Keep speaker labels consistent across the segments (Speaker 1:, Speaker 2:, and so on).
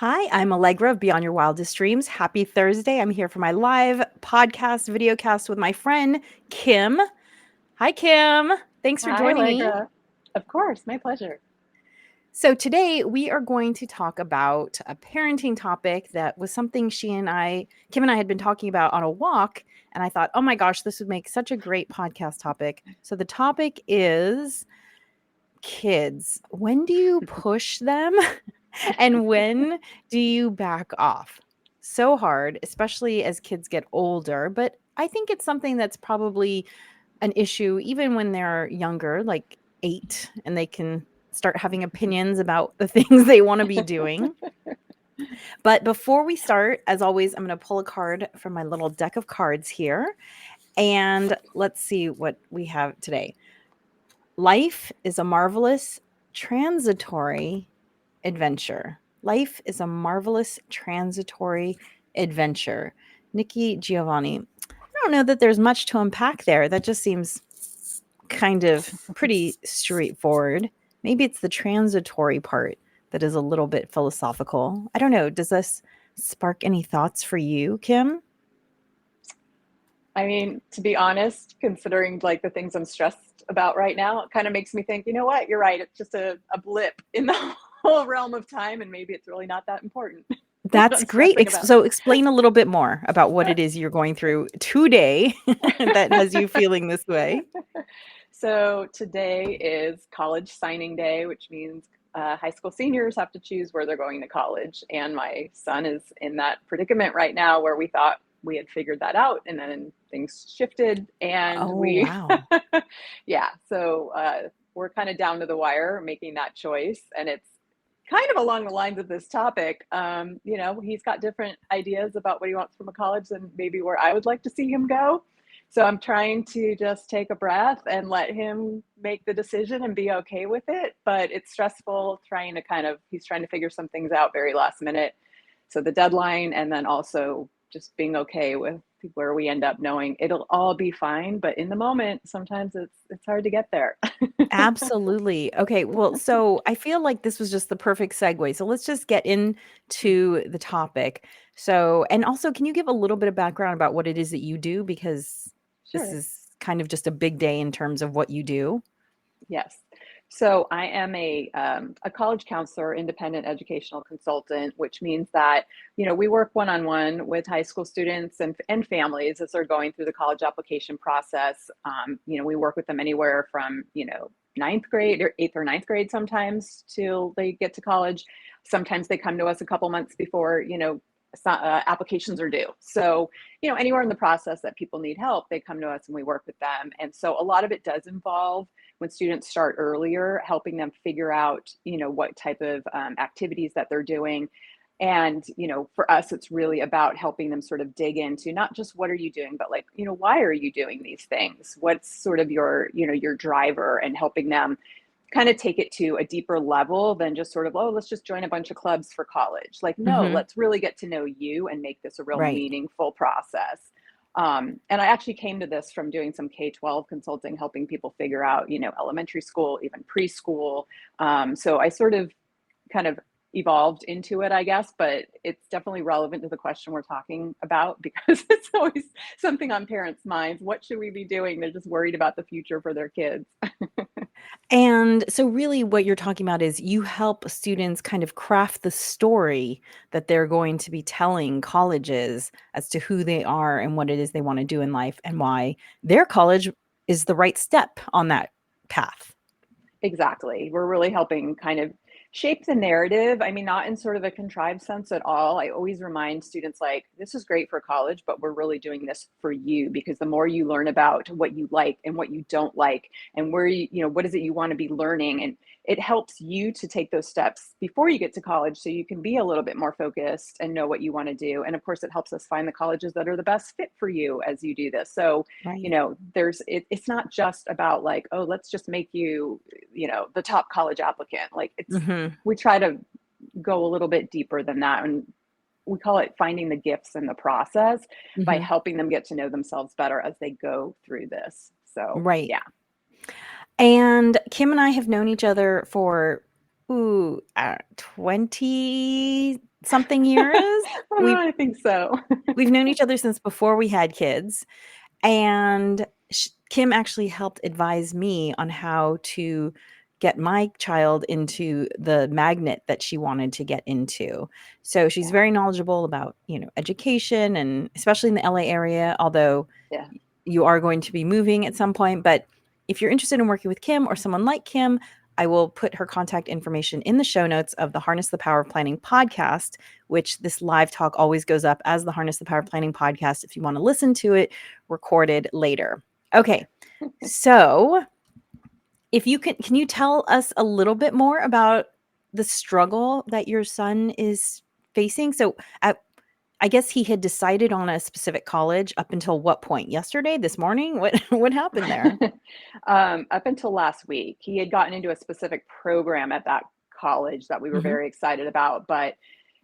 Speaker 1: Hi, I'm Allegra of Beyond Your Wildest Dreams. Happy Thursday. I'm here for my live podcast, video cast with my friend, Kim. Hi, Kim. Thanks for
Speaker 2: Hi,
Speaker 1: joining me.
Speaker 2: Allegra. Of course, my pleasure.
Speaker 1: So, today we are going to talk about a parenting topic that was something Kim and I had been talking about on a walk. And I thought, oh my gosh, this would make such a great podcast topic. So, the topic is kids. When do you push them? And when do you back off? So hard, especially as kids get older, but I think it's something that's probably an issue even when they're younger, like 8, and they can start having opinions about the things they want to be doing. But before we start, as always, I'm going to pull a card from my little deck of cards here, and let's see what we have today. Life is a marvelous, transitory adventure. Life is a marvelous, transitory adventure. Nikki Giovanni. I don't know that there's much to unpack there. That just seems kind of pretty straightforward. Maybe it's the transitory part that is a little bit philosophical. I don't know. Does this spark any thoughts for you, Kim?
Speaker 2: I mean, to be honest, considering like the things I'm stressed about right now, it kind of makes me think, you know what, you're right. It's just a blip in the whole realm of time, and maybe it's really not that important what
Speaker 1: That's
Speaker 2: I'm
Speaker 1: great.
Speaker 2: stressing about.
Speaker 1: So explain a little bit more about what it is you're going through today that has you feeling this way.
Speaker 2: So today is college signing day, which means high school seniors have to choose where they're going to college. And my son is in that predicament right now where we thought we had figured that out, and then things shifted, and
Speaker 1: Oh, wow.
Speaker 2: yeah, so we're kind of down to the wire making that choice. And it's kind of along the lines of this topic. He's got different ideas about what he wants from a college than maybe where I would like to see him go. So I'm trying to just take a breath and let him make the decision and be okay with it. But it's stressful he's trying to figure some things out very last minute. So the deadline, and then also just being okay with where we end up, knowing it'll all be fine. But in the moment, sometimes it's hard to get there.
Speaker 1: Absolutely. Okay, well, so I feel like this was just the perfect segue. So let's just get into the topic. So, and also, can you give a little bit of background about what it is that you do? Because this
Speaker 2: Sure.
Speaker 1: is kind of just a big day in terms of what you do.
Speaker 2: Yes. So I am a college counselor, independent educational consultant, which means that, we work one-on-one with high school students and families as they're going through the college application process. We work with them anywhere from, ninth grade or eighth or ninth grade sometimes till they get to college. Sometimes they come to us a couple months before, applications are due. So, anywhere in the process that people need help, they come to us and we work with them. And so a lot of it does involve, when students start earlier, helping them figure out, what type of activities that they're doing. And, for us, it's really about helping them sort of dig into not just what are you doing, but like, why are you doing these things? What's sort of your driver, and helping them kind of take it to a deeper level than just sort of, oh, let's just join a bunch of clubs for college. Like, no,
Speaker 1: Hmm.
Speaker 2: let's really get to know you and make this a real
Speaker 1: Right.
Speaker 2: meaningful process. And I actually came to this from doing some K-12 consulting, helping people figure out, elementary school, even preschool. So I sort of kind of evolved into it, I guess, but it's definitely relevant to the question we're talking about, because it's always something on parents' minds. What should we be doing? They're just worried about the future for their kids.
Speaker 1: And so, really, what you're talking about is you help students kind of craft the story that they're going to be telling colleges as to who they are and what it is they want to do in life and why their college is the right step on that path.
Speaker 2: Exactly. We're really helping kind of shape the narrative. I mean, not in sort of a contrived sense at all. I always remind students, like, this is great for college, but we're really doing this for you, because the more you learn about what you like and what you don't like, and where what is it you want to be learning, and it helps you to take those steps before you get to college, so you can be a little bit more focused and know what you want to do. And of course, it helps us find the colleges that are the best fit for you as you do this. So,
Speaker 1: Right.
Speaker 2: it's not just about like, oh, let's just make you, the top college applicant. Like,
Speaker 1: Hmm.
Speaker 2: we try to go a little bit deeper than that. And we call it finding the gifts in the process, by
Speaker 1: Hmm.
Speaker 2: helping them get to know themselves better as they go through this. So
Speaker 1: Right.
Speaker 2: yeah.
Speaker 1: And Kim and I have known each other for ooh, 20 something years. We've
Speaker 2: I think so.
Speaker 1: we've known each other since before we had kids, and Kim actually helped advise me on how to get my child into the magnet that she wanted to get into. So she's
Speaker 2: Yeah,
Speaker 1: very knowledgeable about, education, and especially in the LA area, although
Speaker 2: yeah.
Speaker 1: you are going to be moving at some point. But if you're interested in working with Kim or someone like Kim, I will put her contact information in the show notes of the Harness the Power of Planning podcast, which this live talk always goes up as the Harness the Power of Planning podcast if you want to listen to it recorded later. Okay. So, if you can you tell us a little bit more about the struggle that your son is facing? So, I guess he had decided on a specific college up until what point? Yesterday? This morning? What happened there?
Speaker 2: Up until last week, he had gotten into a specific program at that college that we were
Speaker 1: Mhm.
Speaker 2: very excited about, but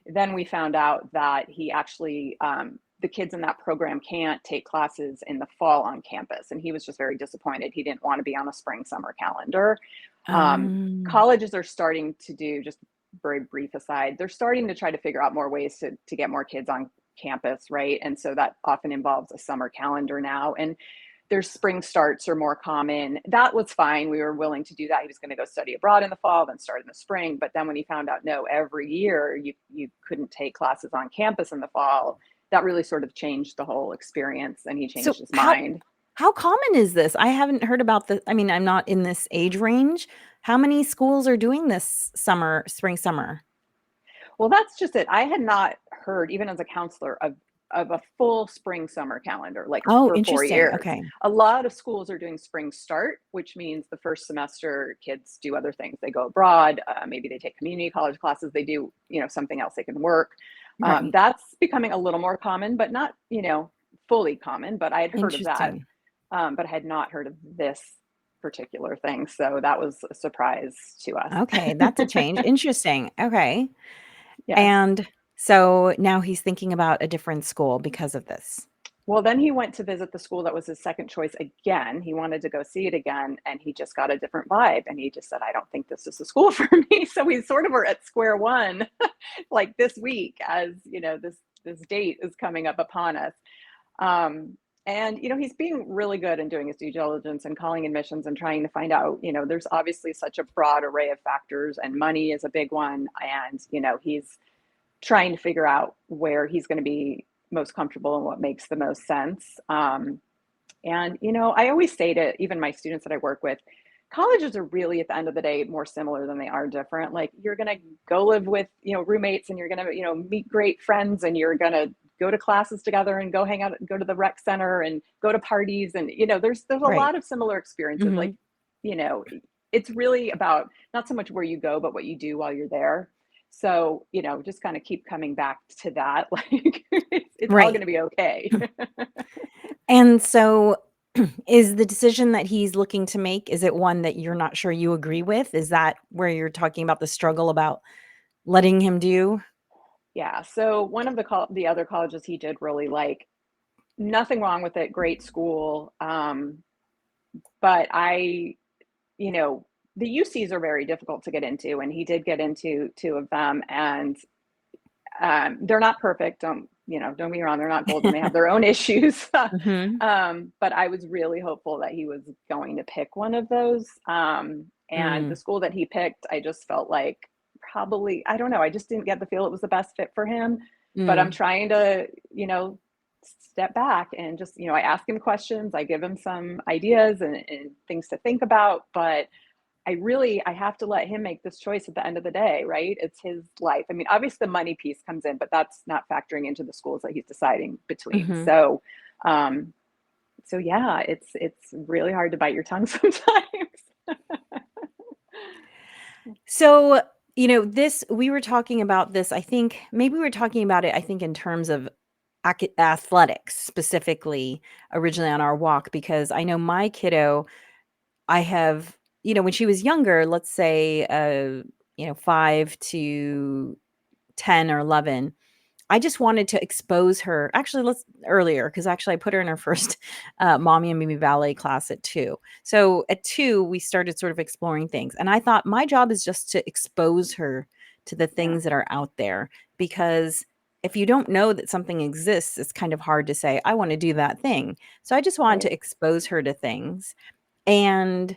Speaker 2: then we found out that he actually, the kids in that program can't take classes in the fall on campus, and he was just very disappointed. He didn't want to be on a spring summer calendar.
Speaker 1: Um,
Speaker 2: Colleges are starting to do, just very brief aside, they're starting to try to figure out more ways to get more kids on campus, right? And so that often involves a summer calendar now. And their spring starts are more common. That was fine. We were willing to do that. He was going to go study abroad in the fall, then start in the spring. But then when he found out, no, every year you couldn't take classes on campus in the fall, that really sort of changed the whole experience, and he
Speaker 1: so
Speaker 2: changed his
Speaker 1: how
Speaker 2: mind.
Speaker 1: how common is this? I haven't heard about the I mean, I'm not in this age range. How many schools are doing this summer, spring, summer?
Speaker 2: Well, that's just it. I had not heard, even as a counselor, of a full spring summer calendar like
Speaker 1: Oh,
Speaker 2: for four
Speaker 1: interesting.
Speaker 2: years.
Speaker 1: Okay.
Speaker 2: A lot of schools are doing spring start, which means the first semester kids do other things. They go abroad, maybe they take community college classes, they do, something else, they can work.
Speaker 1: Right.
Speaker 2: That's becoming a little more common, but not, fully common. But I had heard of that,
Speaker 1: Interesting.
Speaker 2: but I had not heard of this particular thing. So that was a surprise to us.
Speaker 1: Okay, that's a change. Interesting. Okay.
Speaker 2: Yes.
Speaker 1: And so now he's thinking about a different school because of this.
Speaker 2: Well, then he went to visit the school that was his second choice again. He wanted to go see it again, and he just got a different vibe. And he just said, I don't think this is the school for me. So we sort of are at square one, like this week, as this date is coming up upon us. And he's being really good in doing his due diligence and calling admissions and trying to find out. There's obviously such a broad array of factors, and money is a big one. And he's trying to figure out where he's going to be most comfortable and what makes the most sense. And I always say to even my students that I work with, colleges are really at the end of the day more similar than they are different. Like you're going to go live with roommates, and you're going to meet great friends, and you're going to go to classes together and go hang out, go to the rec center and go to parties, and there's a
Speaker 1: Right.
Speaker 2: lot of similar experiences. Like
Speaker 1: Mhm.
Speaker 2: you know it's really about not so much where you go but what you do while you're there. So just kind of keep coming back to that. Like it's all going
Speaker 1: Right.
Speaker 2: to be okay.
Speaker 1: And so is the decision that he's looking to make, is it one that you're not sure you agree with? Is that where you're talking about the struggle about letting him do?
Speaker 2: Yeah, so one of the other colleges he did really like, nothing wrong with it, great school. But you know, the UCs are very difficult to get into, and he did get into two of them, and they're not perfect. Don't get me wrong, they're not golden. They have their own issues.
Speaker 1: Mhm.
Speaker 2: But I was really hopeful that he was going to pick one of those. And the
Speaker 1: Mm.
Speaker 2: school that he picked, I just felt like probably, I don't know, I just didn't get the feel it was the best fit for him. But I'm
Speaker 1: Mm.
Speaker 2: trying to, step back and just, I ask him questions, I give him some ideas and things to think about. But I have to let him make this choice at the end of the day, right? It's his life. I mean, obviously the money piece comes in, but that's not factoring into the schools that he's deciding between.
Speaker 1: Mhm.
Speaker 2: Um, so yeah, it's really hard to bite your tongue sometimes.
Speaker 1: So, this we were talking about this, I think maybe we were talking about it, I think, in terms of athletics specifically originally on our walk, because I know my kiddo, I have, when she was younger, let's say, 5 to 10 or 11, I just wanted to expose her. Actually, let's earlier because actually I put her in her first mommy and Mimi ballet class at 2. So at 2, we started sort of exploring things, and I thought my job is just to expose her to the
Speaker 2: Yeah.
Speaker 1: things that are out there because if you don't know that something exists, it's kind of hard to say I want to do that thing. So I just wanted to
Speaker 2: Right.
Speaker 1: expose her to things, and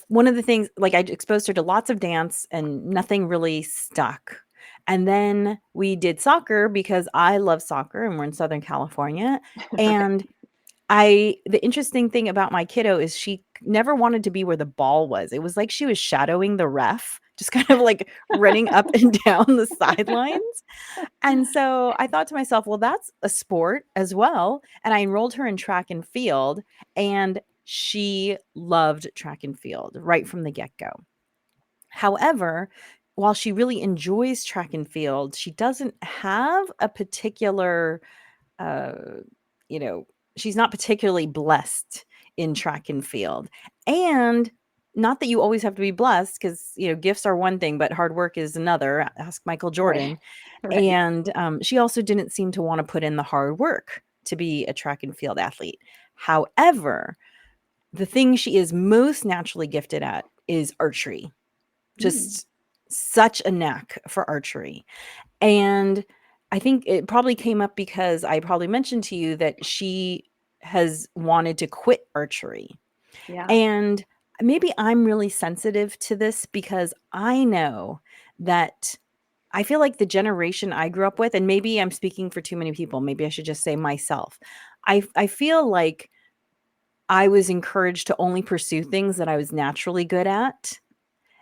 Speaker 1: one of the things like I exposed her to lots of dance and nothing really stuck. And then we did soccer because I love soccer and we're in Southern California.
Speaker 2: Right.
Speaker 1: And the interesting thing about my kiddo is she never wanted to be where the ball was. It was like she was shadowing the ref, just kind of like running up and down the sidelines. And so I thought to myself, well, that's a sport as well. And I enrolled her in track and field, and she loved track and field right from the get go. However, while she really enjoys track and field, she doesn't have a particular, uh, you know, she's not particularly blessed in track and field. And not that you always have to be blessed because, gifts are one thing, but hard work is another. Ask Michael
Speaker 2: Right.
Speaker 1: Jordan.
Speaker 2: Right.
Speaker 1: And, she also didn't seem to wanna put in the hard work to be a track and field athlete. However, the thing she is most naturally gifted at is archery.
Speaker 2: Mm.
Speaker 1: Just such a knack for archery. And I think it probably came up because I probably mentioned to you that she has wanted to quit archery.
Speaker 2: Yeah.
Speaker 1: And maybe I'm really sensitive to this because I know that I feel like the generation I grew up with, and maybe I'm speaking for too many people, maybe I should just say myself. I feel like I was encouraged to only pursue things that I was naturally good at.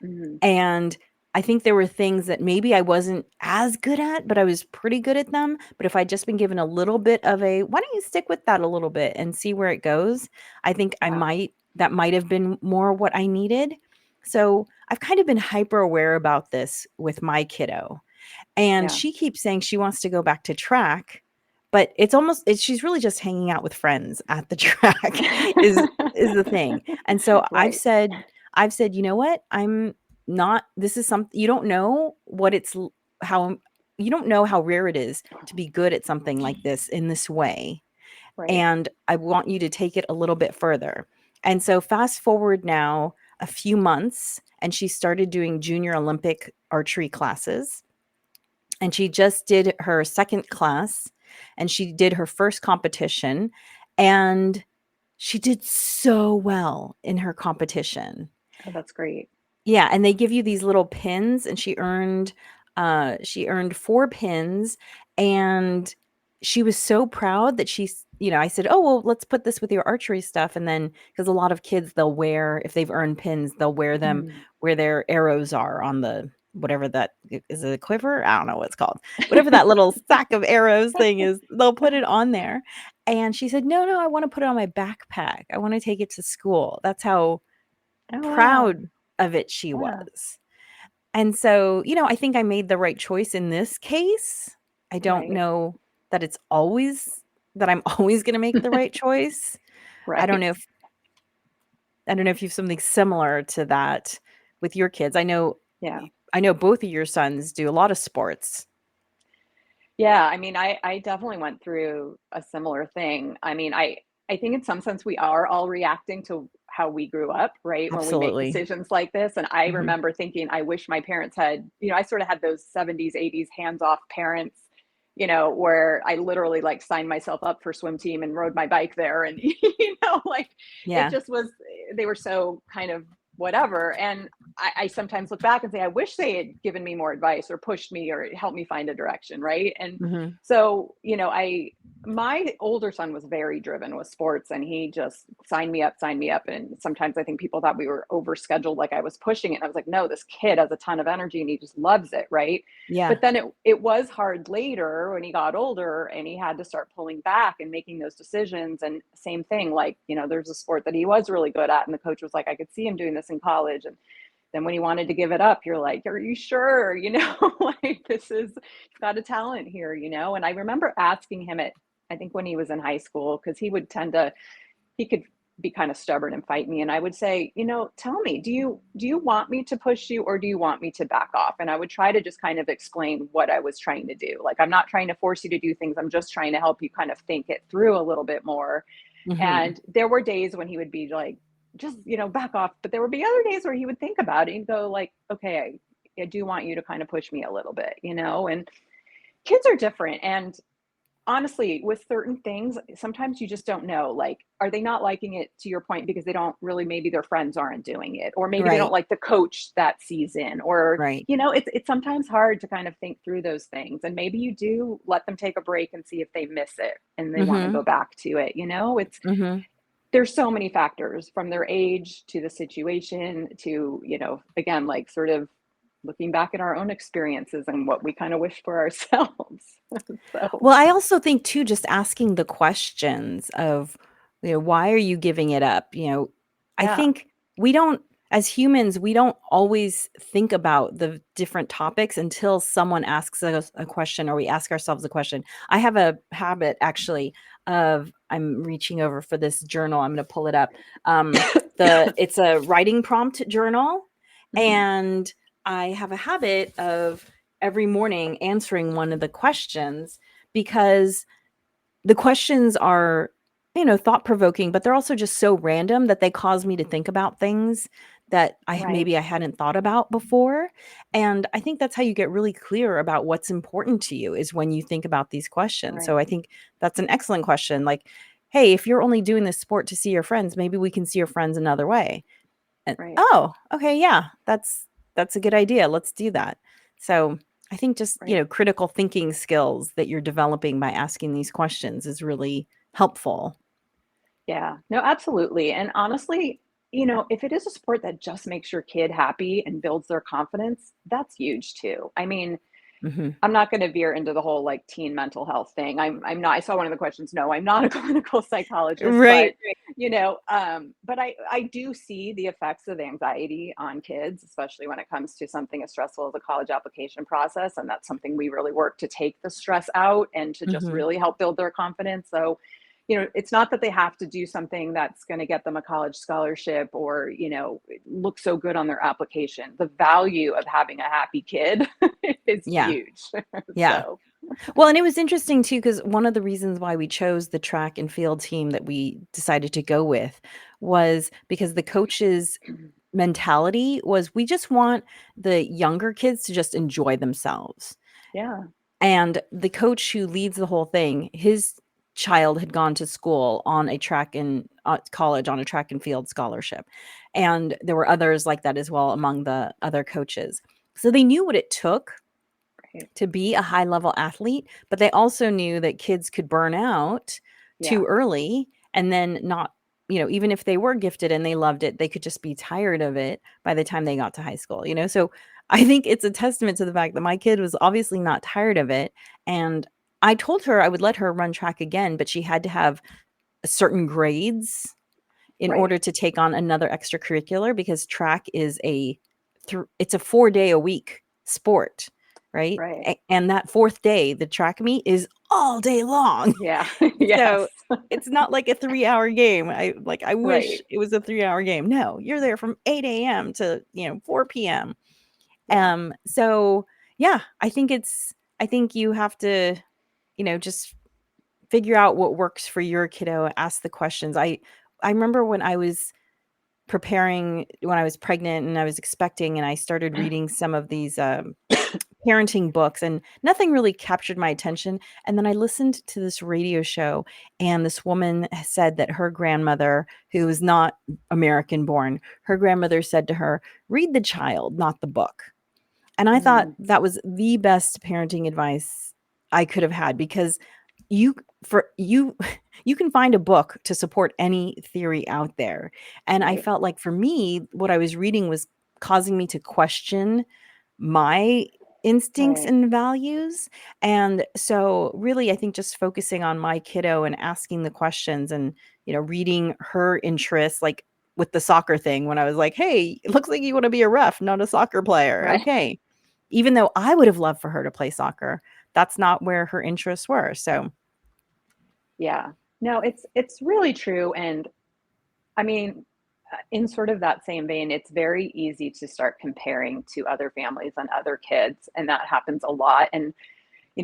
Speaker 2: Mhm.
Speaker 1: And I think there were things that maybe I wasn't as good at, but I was pretty good at them. But if I'd just been given a little bit of a, why don't you stick with that a little bit and see where it goes? I think
Speaker 2: Yeah.
Speaker 1: that might have been more what I needed. So I've kind of been hyper aware about this with my kiddo. And
Speaker 2: Yeah.
Speaker 1: she keeps saying she wants to go back to track, but she's really just hanging out with friends at the track is the thing. And so
Speaker 2: Right.
Speaker 1: I've said, "You know what? I'm not this is something you don't know what it's l- how you don't know how rare it is to be good at something like this in this way.
Speaker 2: Right.
Speaker 1: And I want you to take it a little bit further." And so fast forward now a few months and she started doing junior Olympic archery classes, and she just did her second class and she did her first competition, and she did so well in her competition.
Speaker 2: Oh, that's great.
Speaker 1: Yeah, and they give you these little pins, and she earned 4 pins, and she was so proud that I said, "Oh, well, let's put this with your archery stuff." And then because a lot of kids, they'll wear if they've earned pins, they'll wear them
Speaker 2: Mm.
Speaker 1: where their arrows are on the whatever that is it a quiver? I don't know what it's called. Whatever that little sack of arrows thing is, they'll put it on there. And she said, "No, no, I wanna put it on my backpack. I wanna take it to school." That's how
Speaker 2: Oh, wow.
Speaker 1: proud of it she
Speaker 2: Yeah.
Speaker 1: was. And so, I think I made the right choice in this case. I don't
Speaker 2: Right.
Speaker 1: know that it's always that I'm always gonna make the right choice. I don't
Speaker 2: Right.
Speaker 1: know if I don't know if you have something similar to that with your kids.
Speaker 2: Yeah.
Speaker 1: I know both of your sons do a lot of sports.
Speaker 2: Yeah, I mean, I definitely went through a similar thing. I mean, I think in some sense we are all reacting to how we grew up, right? When we make
Speaker 1: Absolutely.
Speaker 2: decisions like this. And I
Speaker 1: Mhm.
Speaker 2: remember thinking, I wish my parents had, I sort of had those 70s, 80s hands-off parents, where I literally like signed myself up for swim team and rode my bike there. And, like it
Speaker 1: Yeah.
Speaker 2: just was, they were so kind of whatever. And I sometimes look back and say, I wish they had given me more advice or pushed me or helped me find a direction, right? And
Speaker 1: Mhm.
Speaker 2: so, my older son was very driven with sports and he just signed me up, signed me up. And sometimes I think people thought we were overscheduled, like I was pushing it. And I was like, no, this kid has a ton of energy and he just loves it, right?
Speaker 1: Yeah.
Speaker 2: But then it was hard later when he got older and he had to start pulling back and making those decisions. And same thing, like, there's a sport that he was really good at. And the coach was like, I could see him doing this in college. And then when he wanted to give it up, you're like, are you sure? Like he's got a talent here, And I remember asking him I think when he was in high school, because he would tend to, he could be kind of stubborn and fight me. And I would say, tell me, do you want me to push you, or do you want me to back off? And I would try to just kind of explain what I was trying to do. Like, I'm not trying to force you to do things. I'm just trying to help you kind of think it through a little bit more.
Speaker 1: Mhm.
Speaker 2: And there were days when he would be like, just, back off. But there would be other days where he would think about it and go like, okay, I do want you to kind of push me a little bit, and kids are different. And honestly, with certain things, sometimes you just don't know. Like, are they not liking it, to your point, because they don't really, maybe their friends aren't doing it, or maybe they don't
Speaker 1: Right.
Speaker 2: like the coach that season, or,
Speaker 1: Right.
Speaker 2: it's sometimes hard to kind of think through those things. And maybe you do let them take a break and see if they miss it and they want to go
Speaker 1: Mhm.
Speaker 2: back to it.
Speaker 1: Mhm.
Speaker 2: There's so many factors, from their age to the situation to, again, like, sort of looking back at our own experiences and what we kind of wish for ourselves. So,
Speaker 1: Well, I also think too, just asking the questions of, why are you giving it up? I
Speaker 2: yeah,
Speaker 1: think we don't, as humans, we don't always think about the different topics until someone asks us a question or we ask ourselves a question. I have a habit actually of, I'm reaching over for this journal. I'm going to pull it up. It's a writing prompt journal,
Speaker 2: mhm,
Speaker 1: and I have a habit of every morning answering one of the questions, because the questions are, thought provoking, but they're also just so random that they cause me to think about things that
Speaker 2: right,
Speaker 1: maybe I hadn't thought about before. And I think that's how you get really clear about what's important to you, is when you think about these questions. So
Speaker 2: right,
Speaker 1: I think that's an excellent question. Like, hey, if you're only doing this sport to see your friends, maybe we can see your friends another way. And,
Speaker 2: right,
Speaker 1: oh, okay, yeah, that's a good idea. Let's do that. So I think just,
Speaker 2: right.
Speaker 1: critical thinking skills that you're developing by asking these questions is really helpful.
Speaker 2: Yeah, no, absolutely. And honestly, if it is a sport that just makes your kid happy and builds their confidence, that's huge too. I mean,
Speaker 1: Mhm.
Speaker 2: I'm not gonna veer into the whole, like, teen mental health thing. I'm not. I saw one of the questions. No, I'm not a clinical psychologist,
Speaker 1: Right.
Speaker 2: but I do see the effects of anxiety on kids, especially when it comes to something as stressful as a college application process, and that's something we really work to take the stress out and to just
Speaker 1: Mhm.
Speaker 2: really help build their confidence. So, it's not that they have to do something that's gonna get them a college scholarship, or, look so good on their application. The value of having a happy kid is
Speaker 1: Yeah.
Speaker 2: huge.
Speaker 1: Yeah.
Speaker 2: So,
Speaker 1: Well, and it was interesting too, because one of the reasons why we chose the track and field team that we decided to go with was because the coach's mentality was, we just want the younger kids to just enjoy themselves.
Speaker 2: yeah,
Speaker 1: And the coach who leads the whole thing, his child had gone to school on a track and college on a track and field scholarship. And there were others like that as well among the other coaches. So they knew what it took
Speaker 2: right.
Speaker 1: to be a high level athlete, but they also knew that kids could burn out
Speaker 2: Yeah,
Speaker 1: too early and then not, even if they were gifted and they loved it, they could just be tired of it by the time they got to high school. So I think it's a testament to the fact that my kid was obviously not tired of it. And I told her I would let her run track again, but she had to have certain grades in
Speaker 2: right,
Speaker 1: order to take on another extracurricular, because track is it's a 4-day a week sport, right?
Speaker 2: right.
Speaker 1: And that 4th day, the track meet is all day long.
Speaker 2: Yeah,
Speaker 1: So,
Speaker 2: yes,
Speaker 1: it's not like a 3-hour game. I wish
Speaker 2: right.
Speaker 1: it was a 3-hour game. No, you're there from 8 a.m. to, 4 p.m.
Speaker 2: Yeah,
Speaker 1: So yeah, I think you have to, just figure out what works for your kiddo, ask the questions. I remember when I was preparing, when I was pregnant and I was expecting, and I started reading some of these parenting books, and nothing really captured my attention. And then I listened to this radio show, and this woman said that her grandmother, who was not American born, her grandmother said to her, read the child, not the book. And I thought
Speaker 2: mm,
Speaker 1: that was the best parenting advice I could have had, because you for you you can find a book to support any theory out there. And I
Speaker 2: right,
Speaker 1: felt like for me, what I was reading was causing me to question my instincts
Speaker 2: right,
Speaker 1: and values. And so really, I think just focusing on my kiddo and asking the questions, and, reading her interests, like with the soccer thing, when I was like, hey, it looks like you want to be a ref, not a soccer player.
Speaker 2: right.
Speaker 1: Okay. Even though I would have loved for her to play soccer, that's not where her interests were. So
Speaker 2: Yeah. No, it's really true. And I mean, in sort of that same vein, it's very easy to start comparing to other families and other kids, and that happens a lot. And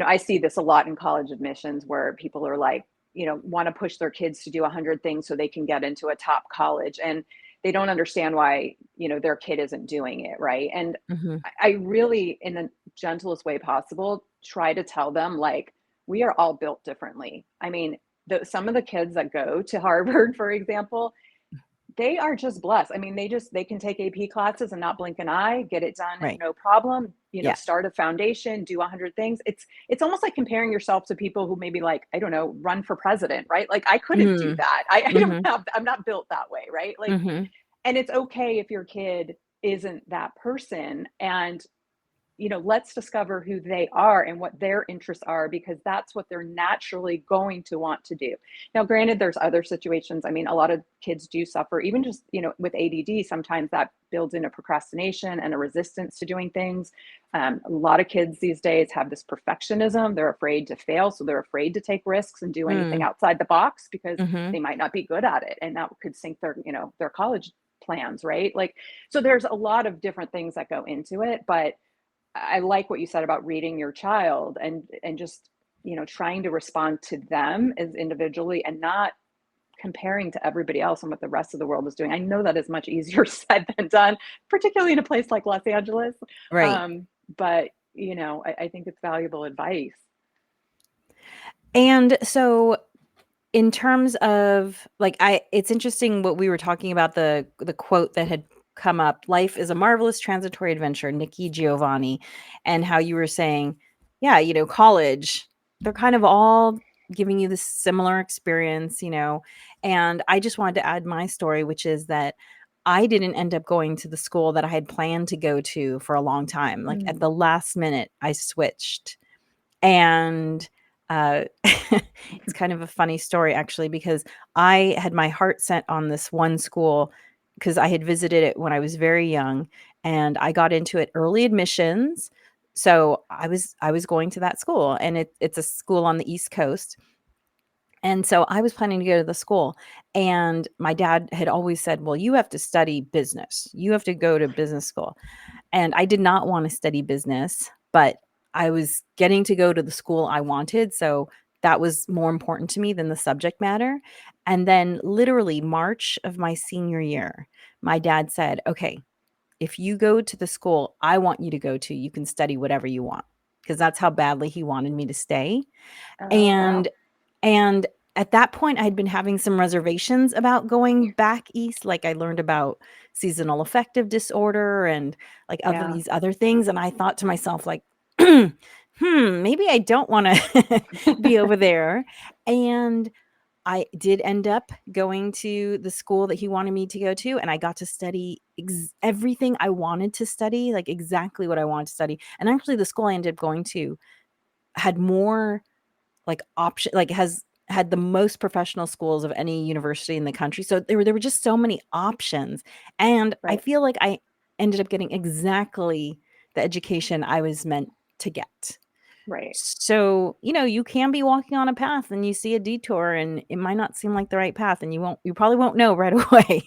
Speaker 2: I see this a lot in college admissions where people are like, want to push their kids to do 100 things so they can get into a top college, and they don't understand why, their kid isn't doing it, right? And
Speaker 1: Mhm.
Speaker 2: I really, in the gentlest way possible, try to tell them, like, we are all built differently. I mean, some of the kids that go to Harvard, for example, they are just blessed. I mean, they can take AP classes and not blink an eye, get it done,
Speaker 1: Right.
Speaker 2: no problem.
Speaker 1: Yeah.
Speaker 2: Start a foundation, do 100 things. It's almost like comparing yourself to people who maybe, like, I don't know, run for president, right? Like, I couldn't do
Speaker 1: Mm.
Speaker 2: that. I don't
Speaker 1: Mhm.
Speaker 2: have, I'm not built that way, right? Like,
Speaker 1: Mhm.
Speaker 2: and it's okay if your kid isn't that person. And let's discover who they are and what their interests are, because that's what they're naturally going to want to do. Now, granted, there's other situations. I mean, a lot of kids do suffer, even just, with ADD, sometimes that builds in a procrastination and a resistance to doing things. A lot of kids these days have this perfectionism. They're afraid to fail. So they're afraid to take risks and do anything
Speaker 1: Mm.
Speaker 2: outside the box because
Speaker 1: Mhm.
Speaker 2: they might not be good at it. And that could sink their college plans, right? Like, so there's a lot of different things that go into it. But I like what you said about reading your child and just, trying to respond to them as individually and not comparing to everybody else and what the rest of the world is doing. I know that is much easier said than done, particularly in a place like Los Angeles.
Speaker 1: Right.
Speaker 2: But I think it's valuable advice.
Speaker 1: And so in terms of like it's interesting what we were talking about, the quote that had come up, life is a marvelous transitory adventure, Nikki Giovanni, and how you were saying, yeah, college, they're kind of all giving you this similar experience, and I just wanted to add my story, which is that I didn't end up going to the school that I had planned to go to for a long time. Like at
Speaker 2: Mm,
Speaker 1: the last minute I switched. And it's kind of a funny story actually, because I had my heart set on this one school because I had visited it when I was very young, and I got into it early admissions. So I was going to that school, and it's a school on the East Coast. And so I was planning to go to the school, and my dad had always said, "Well, you have to study business. You have to go to business school." And I did not want to study business, but I was getting to go to the school I wanted, so that was more important to me than the subject matter. And then literally March of my senior year, my dad said, "Okay, if you go to the school I want you to go to, you can study whatever you want." Because that's how badly he wanted me to stay.
Speaker 2: oh,
Speaker 1: And
Speaker 2: wow.
Speaker 1: and at that point, I'd been having some reservations about going back east. Like I learned about seasonal affective disorder and like other
Speaker 2: Yeah.
Speaker 1: these other things. And I thought to myself, like, maybe I don't want to be over there. And I did end up going to the school that he wanted me to go to, and I got to study everything I wanted to study, like exactly what I wanted to study. And actually, the school I ended up going to had more like option like has had the most professional schools of any university in the country. So there were just so many options. And I
Speaker 2: Right.
Speaker 1: feel like I ended up getting exactly the education I was meant to get.
Speaker 2: Right.
Speaker 1: So, you can be walking on a path and you see a detour and it might not seem like the right path, and you probably won't know right away.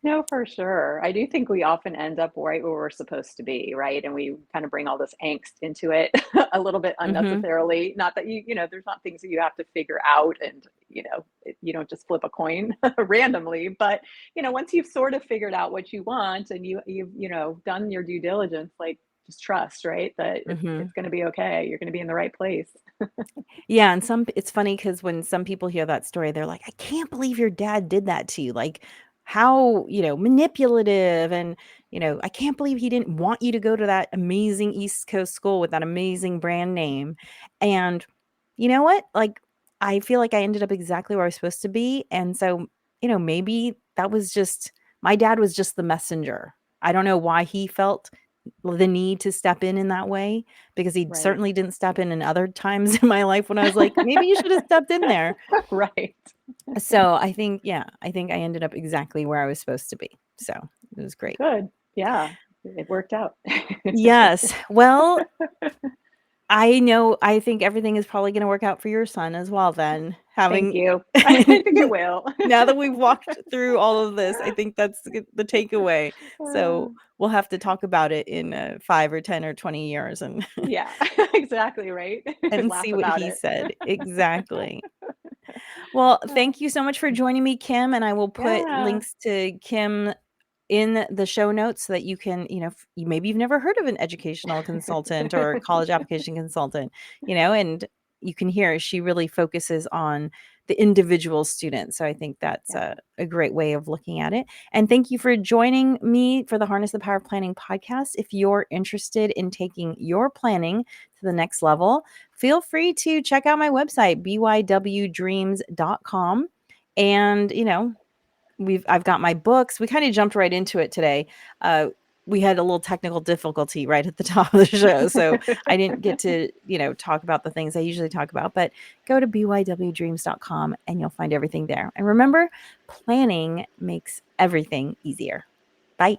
Speaker 2: No, for sure. I do think we often end up right where we're supposed to be, right? And we kind of bring all this angst into it a little bit
Speaker 1: Mhm.
Speaker 2: unnecessarily. Not that there's not things that you have to figure out, and you don't just flip a coin randomly. But once you've sort of figured out what you want and you've done your due diligence, like, just trust, right? That it's
Speaker 1: Mhm.
Speaker 2: going to be okay. You're going to be in the right place.
Speaker 1: Yeah, and it's funny because when some people hear that story, they're like, "I can't believe your dad did that to you." Like, how, manipulative, and, "I can't believe he didn't want you to go to that amazing East Coast school with that amazing brand name." And you know what? Like, I feel like I ended up exactly where I was supposed to be, and so, maybe that was just my dad was just the messenger. I don't know why he felt the need to step in that way, because he
Speaker 2: Right.
Speaker 1: certainly didn't step in other times in my life when I was like, "Maybe you should have stepped in there."
Speaker 2: Right.
Speaker 1: So, I think yeah, I think I ended up exactly where I was supposed to be. So, it was great.
Speaker 2: Good. Yeah. It worked out.
Speaker 1: Yes. Well, I know, I think everything is probably gonna work out for your son as well then,
Speaker 2: Thank
Speaker 1: having
Speaker 2: you. I think it will.
Speaker 1: now that we've walked through all of this, I think that's the takeaway.
Speaker 2: Uh,
Speaker 1: So, we'll have to talk about it in, 5 or 10 or 20 years and
Speaker 2: yeah, exactly, right?
Speaker 1: and
Speaker 2: Laugh
Speaker 1: see what
Speaker 2: about
Speaker 1: he
Speaker 2: it.
Speaker 1: said. Exactly. Well,
Speaker 2: Uh,
Speaker 1: thank you so much for joining me, Kim, and I will put
Speaker 2: yeah,
Speaker 1: links to Kim in the show notes so that you can, maybe you've never heard of an educational consultant or college application consultant, and you can hear she really focuses on the individual student. So I think that's
Speaker 2: yeah,
Speaker 1: a great way of looking at it. And thank you for joining me for the Harness the Power of Planning podcast. If you're interested in taking your planning to the next level, feel free to check out my website, bywdreams.com. And, I've got my books. We kind of jumped right into it today. Uh, we had a little technical difficulty right at the top of the show, so I didn't get to, talk about the things I usually talk about, but go to bywdreams.com and you'll find everything there. And remember, planning makes everything easier. Bye.